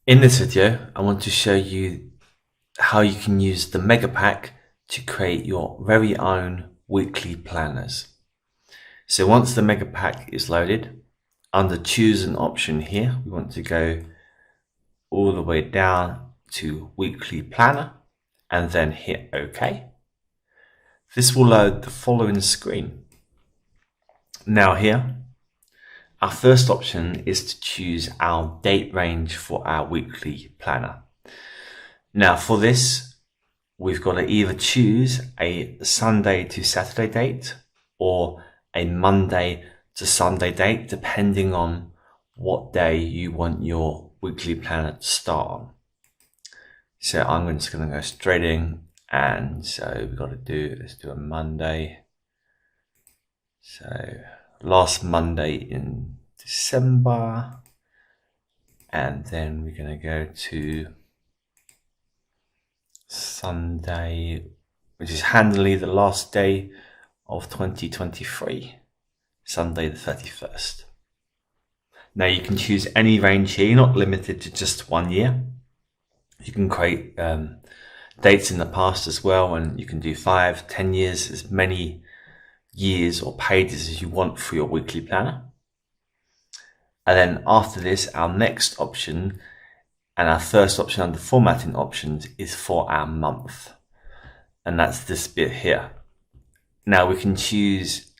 In this video, I want to show you how you can use the Mega Pack to create your very own weekly planners. So once the Mega Pack is loaded, under choose an option here, we want to go all the way down to weekly planner and then hit OK. This will load the following screen. Now here, our first option is to choose our date range for our weekly planner. Now for this, we've got to either choose a Sunday to Saturday date or a Monday to Sunday date, depending on what day you want your weekly planner to start on. So I'm just going to go straight in, and so we've got to let's do a Monday. So last Monday in December, and then we're going to go to Sunday, which is handily the last day of 2023, Sunday the 31st. Now you can choose any range here, you're not limited to just 1 year. You can create dates in the past as well, and you can do 5, 10 years, as many years or pages as you want for your weekly planner. And then after this, our next option and our first option under formatting options is for our month. And that's this bit here. Now we can choose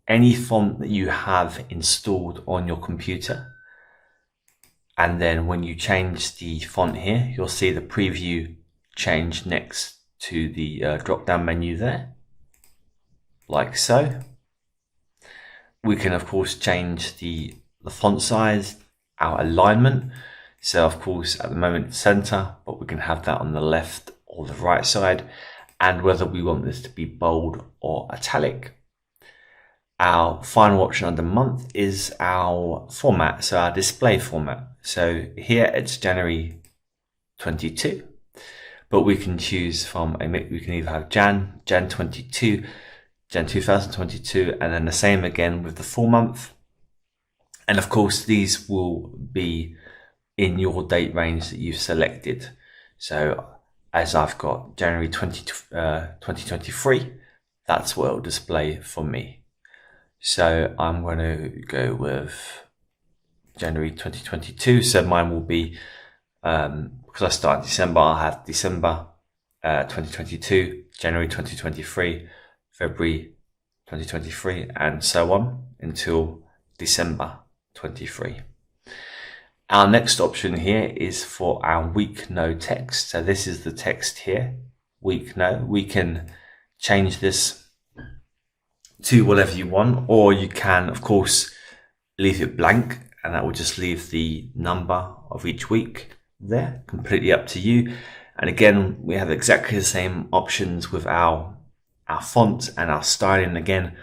any font that you have installed on your computer. And then when you change the font here, you'll see the preview change next to the drop-down menu there, like so. We can of course change the font size, our alignment. So of course at the moment it's center, but we can have that on the left or the right side, and whether we want this to be bold or italic. Our final option under month is our format, so our display format. So here it's January 22, but we can choose from we can either have Jan 22, Jan 2022, and then the same again with the full month. And of course these will be in your date range that you've selected. So as I've got January 2023, that's what it'll display for me. So I'm going to go with January 2022. So mine will be, because I start in December, I'll have December 2022, January 2023, February 2023, and so on until December 23. Our next option here is for our week no text. So this is the text here, week no. We can change this to whatever you want, or you can of course leave it blank, and that will just leave the number of each week there, completely up to you. And again, we have exactly the same options with our font and our styling. Again,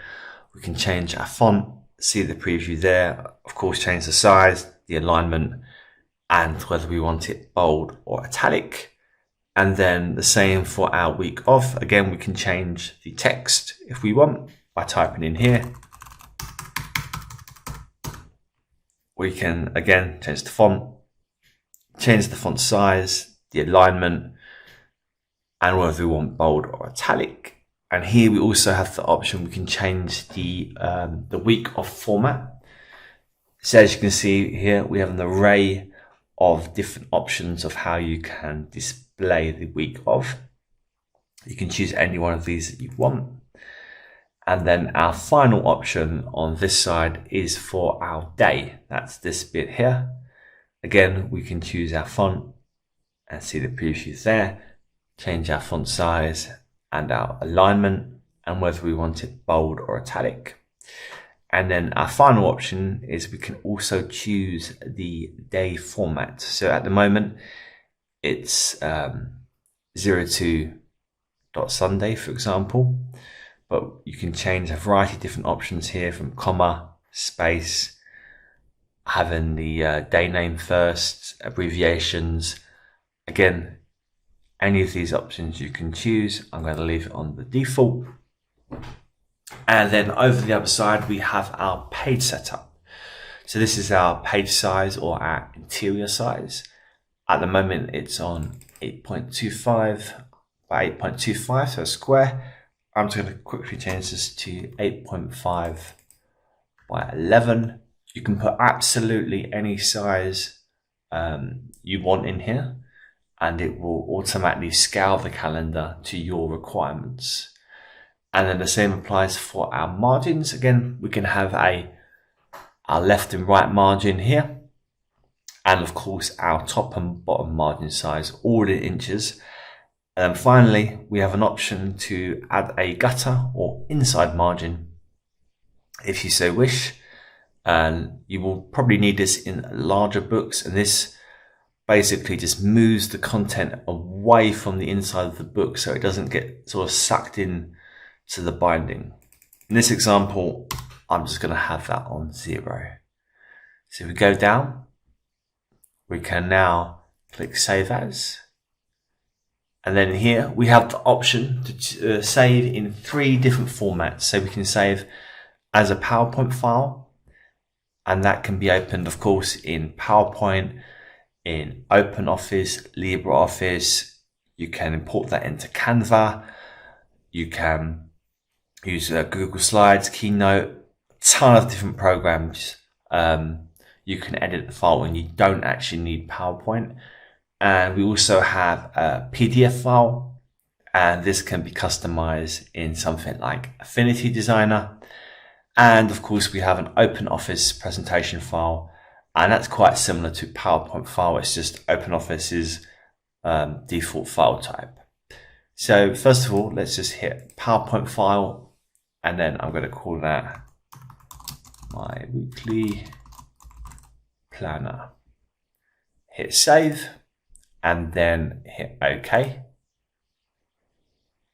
we can change our font, see the preview there, of course change the size, the alignment, and whether we want it bold or italic. And then the same for our week off. Again, we can change the text if we want by typing in here. We can again change the font size, the alignment, and whether we want bold or italic. And here we also have the option, we can change the week off format. So as you can see here, we have an array of different options of how you can display the week of. You can choose any one of these that you want. And then our final option on this side is for our day. That's this bit here. Again, we can choose our font and see the previews there, change our font size and our alignment, and whether we want it bold or italic. And then our final option is we can also choose the day format. So at the moment, it's 02.Sunday, for example, but you can change a variety of different options here, from comma, space, having the day name first, abbreviations. Again, any of these options you can choose. I'm going to leave it on the default. And then over the other side, we have our page setup. So this is our page size or our interior size. At the moment, it's on 8.25 by 8.25, so a square. I'm just going to quickly change this to 8.5 by 11. You can put absolutely any size you want in here, and it will automatically scale the calendar to your requirements. And then the same applies for our margins. Again, we can have our left and right margin here, and of course our top and bottom margin size, all in inches. And then finally, we have an option to add a gutter or inside margin if you so wish. And you will probably need this in larger books, and this basically just moves the content away from the inside of the book so it doesn't get sort of sucked in to the binding. In this example, I'm just going to have that on 0. So if we go down, we can now click Save As. And then here we have the option to save in 3 different formats. So we can save as a PowerPoint file, and that can be opened, of course, in PowerPoint, in OpenOffice, LibreOffice. You can import that into Canva. You can use Google Slides, Keynote, a ton of different programs. You can edit the file when you don't actually need PowerPoint. And we also have a PDF file, and this can be customized in something like Affinity Designer. And of course, we have an OpenOffice presentation file, and that's quite similar to PowerPoint file. It's just OpenOffice's default file type. So first of all, let's just hit PowerPoint file, and then I'm going to call that my weekly planner. Hit save, and then hit OK.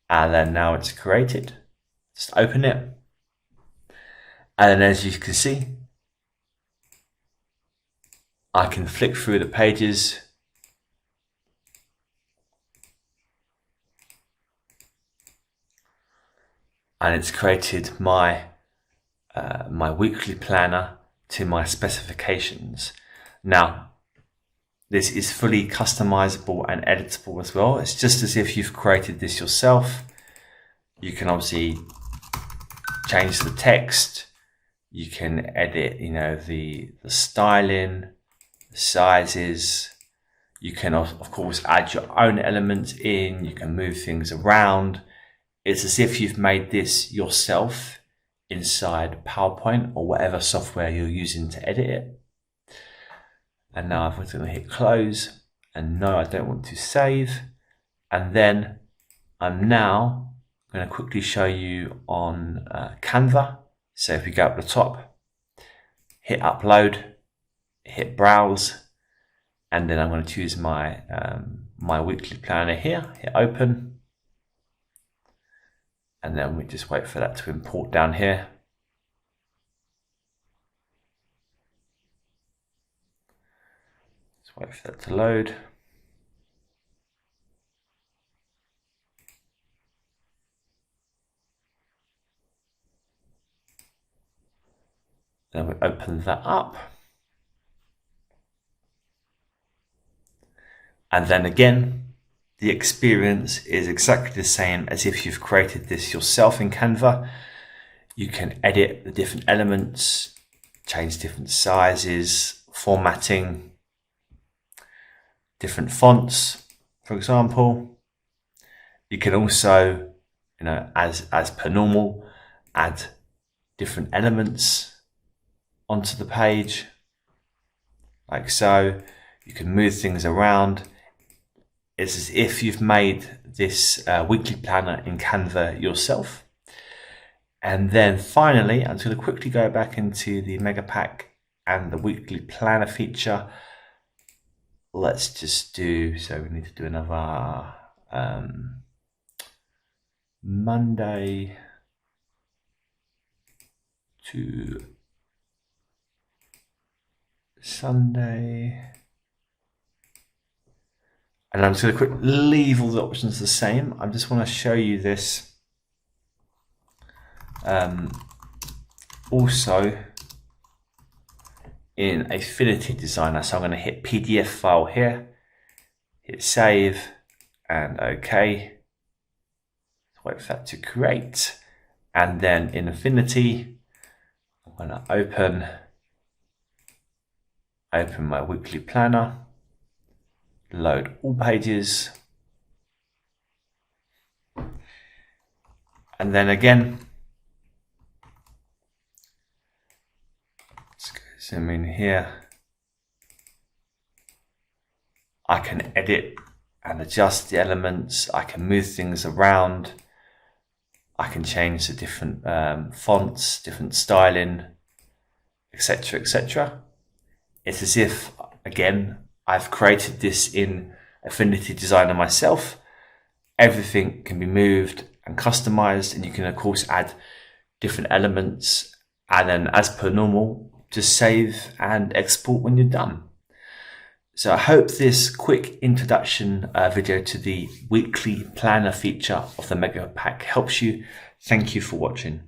And then now it's created. Just open it. And then as you can see, I can flick through the pages. And it's created my my weekly planner to my specifications. Now, this is fully customizable and editable as well. It's just as if you've created this yourself. You can obviously change the text. You can edit, the styling, the sizes. You can, of course, add your own elements in. You can move things around. It's as if you've made this yourself inside PowerPoint or whatever software you're using to edit it. And now I'm going to hit close, and no, I don't want to save. And then I'm now going to quickly show you on Canva. So if we go up the top, hit upload, hit browse, and then I'm going to choose my my weekly planner here, hit open. And then we just wait for that to import down here. Just wait for that to load. Then we open that up. And then again, the experience is exactly the same as if you've created this yourself in Canva. You can edit the different elements, change different sizes, formatting, different fonts, for example. You can also, as per normal, add different elements onto the page, like so. You can move things around. It's as if you've made this weekly planner in Canva yourself. And then finally, I'm just going to quickly go back into the Mega Pack and the weekly planner feature. Let's just do, so we need to do another Monday to Sunday. And I'm just going to quickly leave all the options the same. I just want to show you this also in Affinity Designer. So I'm going to hit PDF file here, hit save and OK. Wait for that to create. And then in Affinity, I'm going to open my weekly planner, load all pages. And then again, let's go zoom in here. I can edit and adjust the elements. I can move things around. I can change the different fonts, different styling, etc., etc. It's as if, again, I've created this in Affinity Designer myself. Everything can be moved and customized, and you can of course add different elements, and then as per normal, just save and export when you're done. So I hope this quick introduction video to the weekly planner feature of the Mega Pack helps you. Thank you for watching.